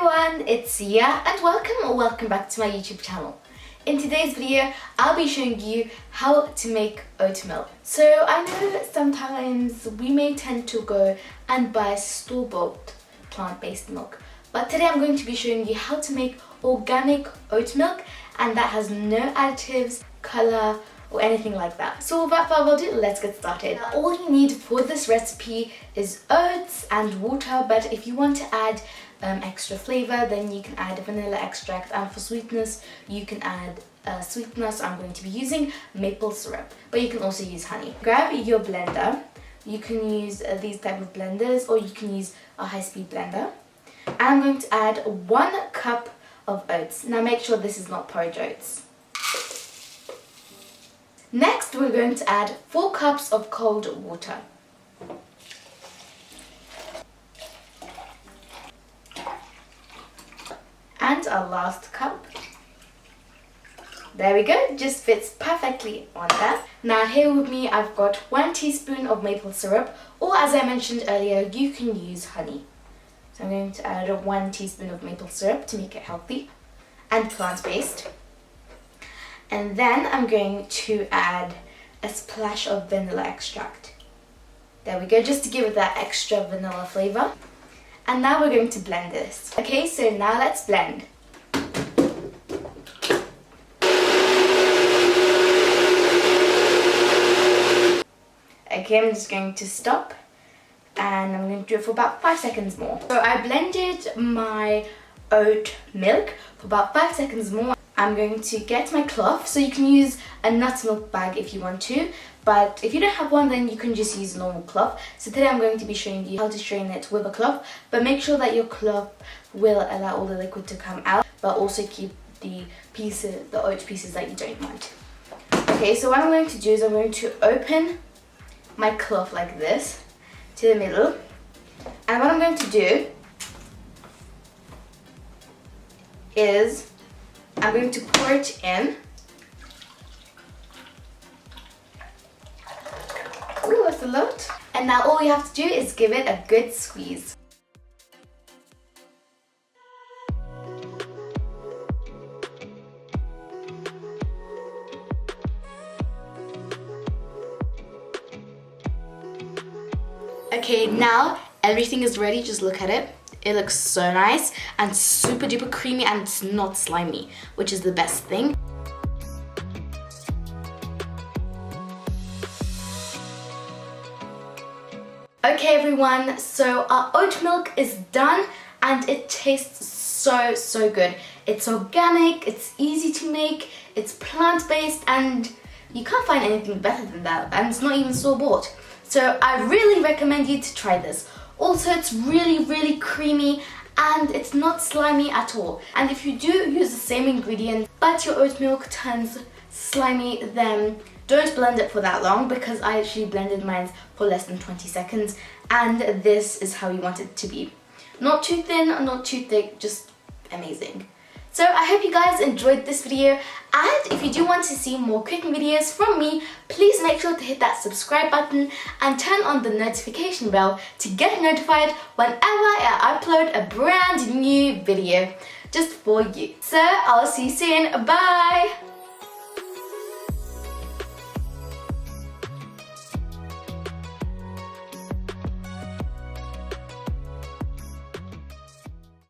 everyone, it's Sia and welcome back to my YouTube channel. In today's video, I'll be showing you how to make oat milk. So I know that sometimes we may tend to go and buy store-bought plant-based milk, but today I'm going to be showing you how to make organic oat milk, and that has no additives, color, or anything like that. So without further ado, let's get started. Now, all you need for this recipe is oats and water, but if you want to add extra flavor, then you can add vanilla extract, and for sweetness you can add sweetness. I'm going to be using maple syrup, but you can also use honey. Grab your blender. You can use these type of blenders, or you can use a high-speed blender. And I'm going to add 1 cup of oats. Now make sure this is not porridge oats. Next, we're going to add 4 cups of cold water. And our last cup. There we go, just fits perfectly on that. Now here with me, I've got 1 teaspoon of maple syrup, or as I mentioned earlier, you can use honey. So I'm going to add 1 teaspoon of maple syrup to make it healthy and plant-based. And then I'm going to add a splash of vanilla extract. There we go, just to give it that extra vanilla flavor. And now we're going to blend this. Okay, so now let's blend. Okay, I'm just going to stop, and I'm going to do it for about 5 seconds more. So I blended my oat milk for about 5 seconds more. I'm going to get my cloth, so you can use a nut milk bag if you want to, but if you don't have one, then you can just use a normal cloth. So today I'm going to be showing you how to strain it with a cloth, but make sure that your cloth will allow all the liquid to come out, but also keep the oat pieces that you don't want. Okay, so what I'm going to do is I'm going to open my cloth like this to the middle, and what I'm going to do is I'm going to pour it in. Ooh, that's a lot. And now all you have to do is give it a good squeeze. Okay, now everything is ready. Just look at it. It looks so nice and super duper creamy, and it's not slimy, which is the best thing. Okay everyone, so our oat milk is done and it tastes so good. It's organic, it's easy to make, it's plant-based, and you can't find anything better than that, and it's not even store-bought. So I really recommend you to try this. Also, it's really creamy and it's not slimy at all. And if you do use the same ingredient but your oat milk turns slimy, then don't blend it for that long, because I actually blended mine for less than 20 seconds and this is how you want it to be. Not too thin, not too thick, just amazing. So I hope you guys enjoyed this video, and if you do want to see more cooking videos from me, please make sure to hit that subscribe button and turn on the notification bell to get notified whenever I upload a brand new video just for you. So I'll see you soon, bye!